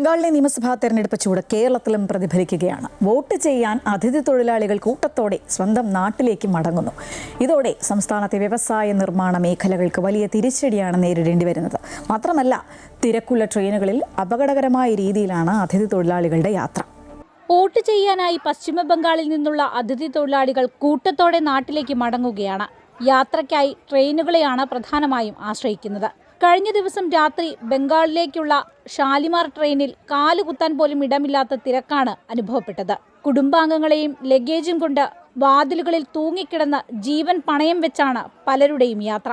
ബംഗാളിലെ നിയമസഭാ തെരഞ്ഞെടുപ്പ് ചൂട് കേരളത്തിലും പ്രതിഫലിക്കുകയാണ്. വോട്ട് ചെയ്യാൻ അതിഥി തൊഴിലാളികൾ കൂട്ടത്തോടെ സ്വന്തം നാട്ടിലേക്ക് മടങ്ങുന്നു. ഇതോടെ സംസ്ഥാനത്തെ വ്യവസായ നിർമ്മാണ മേഖലകൾക്ക് വലിയ തിരിച്ചടിയാണ് നേരിടേണ്ടി വരുന്നത്. മാത്രമല്ല, തിരക്കുള്ള ട്രെയിനുകളിൽ അപകടകരമായ രീതിയിലാണ് അതിഥി തൊഴിലാളികളുടെ യാത്ര. വോട്ട് ചെയ്യാനായി പശ്ചിമ ബംഗാളിൽ നിന്നുള്ള അതിഥി തൊഴിലാളികൾ കൂട്ടത്തോടെ നാട്ടിലേക്ക് മടങ്ങുകയാണ്. യാത്രയ്ക്കായി ട്രെയിനുകളെയാണ് പ്രധാനമായും ആശ്രയിക്കുന്നത്. കഴിഞ്ഞ ദിവസം രാത്രി ബംഗാളിലേക്കുള്ള ഷാലിമാർ ട്രെയിനിൽ കാലുകുത്താൻ പോലും ഇടമില്ലാത്ത തിരക്കാണ് അനുഭവപ്പെട്ടത്. കുടുംബാംഗങ്ങളെയും ലഗേജും കൊണ്ട് വാതിലുകളിൽ തൂങ്ങിക്കിടന്ന് ജീവൻ പണയം വെച്ചാണ് പലരുടെയും യാത്ര.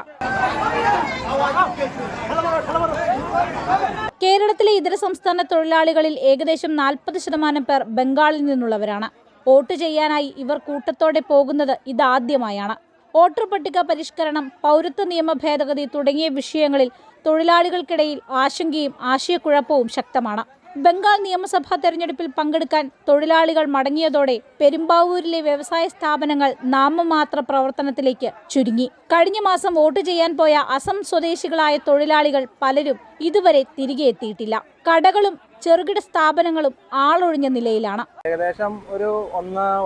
കേരളത്തിലെ ഇതര സംസ്ഥാന തൊഴിലാളികളിൽ ഏകദേശം 40% പേർ ബംഗാളിൽ നിന്നുള്ളവരാണ്. വോട്ട് ചെയ്യാനായി ഇവർ കൂട്ടത്തോടെ പോകുന്നത് ഇതാദ്യമായാണ്. വോട്ടർ പട്ടിക പരിഷ്കരണം, പൗരത്വ നിയമ ഭേദഗതി തുടങ്ങിയ വിഷയങ്ങളിൽ തൊഴിലാളികൾക്കിടയിൽ ആശങ്കയും ആശയക്കുഴപ്പവും ശക്തമാണ്. ബംഗാൾ നിയമസഭാ തെരഞ്ഞെടുപ്പിൽ പങ്കെടുക്കാൻ തൊഴിലാളികൾ മടങ്ങിയതോടെ പെരുമ്പാവൂരിലെ വ്യവസായ സ്ഥാപനങ്ങൾ നാമമാത്ര പ്രവർത്തനത്തിലേക്ക് ചുരുങ്ങി. കഴിഞ്ഞ മാസം വോട്ട് ചെയ്യാൻ പോയ അസം സ്വദേശികളായ തൊഴിലാളികൾ പലരും ഇതുവരെ തിരികെ എത്തിയിട്ടില്ല. കടകളും ചെറുകിട സ്ഥാപനങ്ങളും ആളൊഴിഞ്ഞ നിലയിലാണ്. ഏകദേശം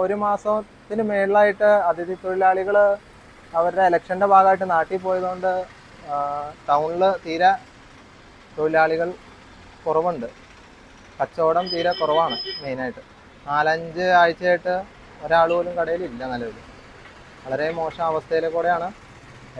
ഒരു മാസത്തിന് മേളിലായിട്ട് അതിഥി തൊഴിലാളികൾ അവരുടെ ഇലക്ഷൻ്റെ ഭാഗമായിട്ട് നാട്ടിൽ പോയതുകൊണ്ട് ടൗണിൽ തീരെ തൊഴിലാളികൾ കുറവുണ്ട്. കച്ചവടം തീരെ കുറവാണ്. മെയിനായിട്ട് 4-5 ആഴ്ചയായിട്ട് ഒരാൾ പോലും കടയിലില്ല. നിലവിൽ വളരെ മോശം അവസ്ഥയിലേക്കൂടെയാണ്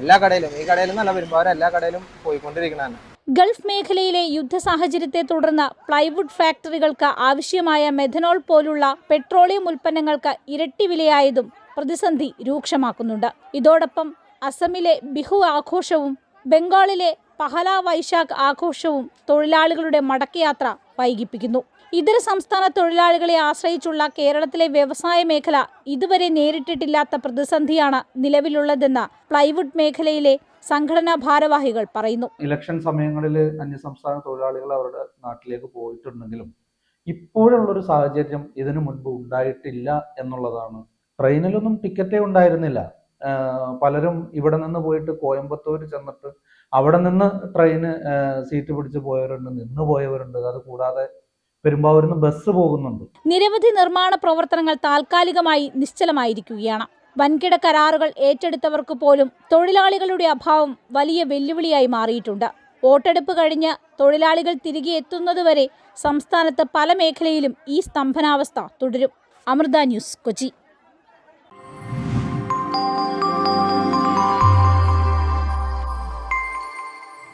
എല്ലാ കടയിലും, ഈ കടയിലും നല്ല വരുമ്പോൾ എല്ലാ കടയിലും പോയിക്കൊണ്ടിരിക്കുന്നതാണ്. ഗൾഫ് മേഖലയിലെ യുദ്ധ സാഹചര്യത്തെ തുടർന്ന് പ്ലൈവുഡ് ഫാക്ടറികൾക്ക് ആവശ്യമായ മെഥനോൾ പോലുള്ള പെട്രോളിയം ഉൽപ്പന്നങ്ങൾക്ക് ഇരട്ടി വിലയായതും പ്രതിസന്ധി രൂക്ഷമാക്കുന്നുണ്ട്. ഇതോടൊപ്പം അസമിലെ ബിഹു ആഘോഷവും ബംഗാളിലെ പഹല വൈശാഖ് ആഘോഷവും തൊഴിലാളികളുടെ മടക്കയാത്ര വൈകിപ്പിക്കുന്നു. ഇതര സംസ്ഥാന തൊഴിലാളികളെ ആശ്രയിച്ചുള്ള കേരളത്തിലെ വ്യവസായ മേഖല ഇതുവരെ നേരിട്ടിട്ടില്ലാത്ത പ്രതിസന്ധിയാണ് നിലവിലുള്ളതെന്ന് പ്ലൈവുഡ് മേഖലയിലെ സംഘടനാ ഭാരവാഹികൾ പറയുന്നു. ഇലക്ഷൻ സമയങ്ങളിൽ അന്യസംസ്ഥാന തൊഴിലാളികൾ അവരുടെ നാട്ടിലേക്ക് പോയിട്ടുണ്ടെങ്കിലും ഇപ്പോഴുള്ളൊരു സാഹചര്യം ഇതിനു മുൻപ് ഉണ്ടായിട്ടില്ല എന്നുള്ളതാണ്. ട്രെയിനിലൊന്നും ടിക്കറ്റേ ഉണ്ടായിരുന്നില്ല. പലരും ഇവിടെ നിന്ന് പോയിട്ട് കോയമ്പത്തൂർ ചെന്നിട്ട് അവിടെ നിന്ന് ട്രെയിന് സീറ്റ് പിടിച്ച് പോയവരുണ്ട്, നിന്ന് പോയവരുണ്ട്. അത് കൂടാതെ പെരുമ്പാവൂരിൽ നിന്ന് ബസ് പോകുന്നുണ്ട്. നിരവധി നിർമ്മാണ പ്രവർത്തനങ്ങൾ താൽക്കാലികമായി നിശ്ചലമായിരിക്കുകയാണ്. വൻകിട കരാറുകൾ ഏറ്റെടുത്തവർക്ക് പോലും തൊഴിലാളികളുടെ അഭാവം വലിയ വെല്ലുവിളിയായി മാറിയിട്ടുണ്ട്. വോട്ടെടുപ്പ് കഴിഞ്ഞ് തൊഴിലാളികൾ തിരികെ എത്തുന്നതുവരെ സംസ്ഥാനത്ത് പല മേഖലയിലും ഈ സ്തംഭനാവസ്ഥ തുടരും. അമൃത ന്യൂസ്, കൊച്ചി.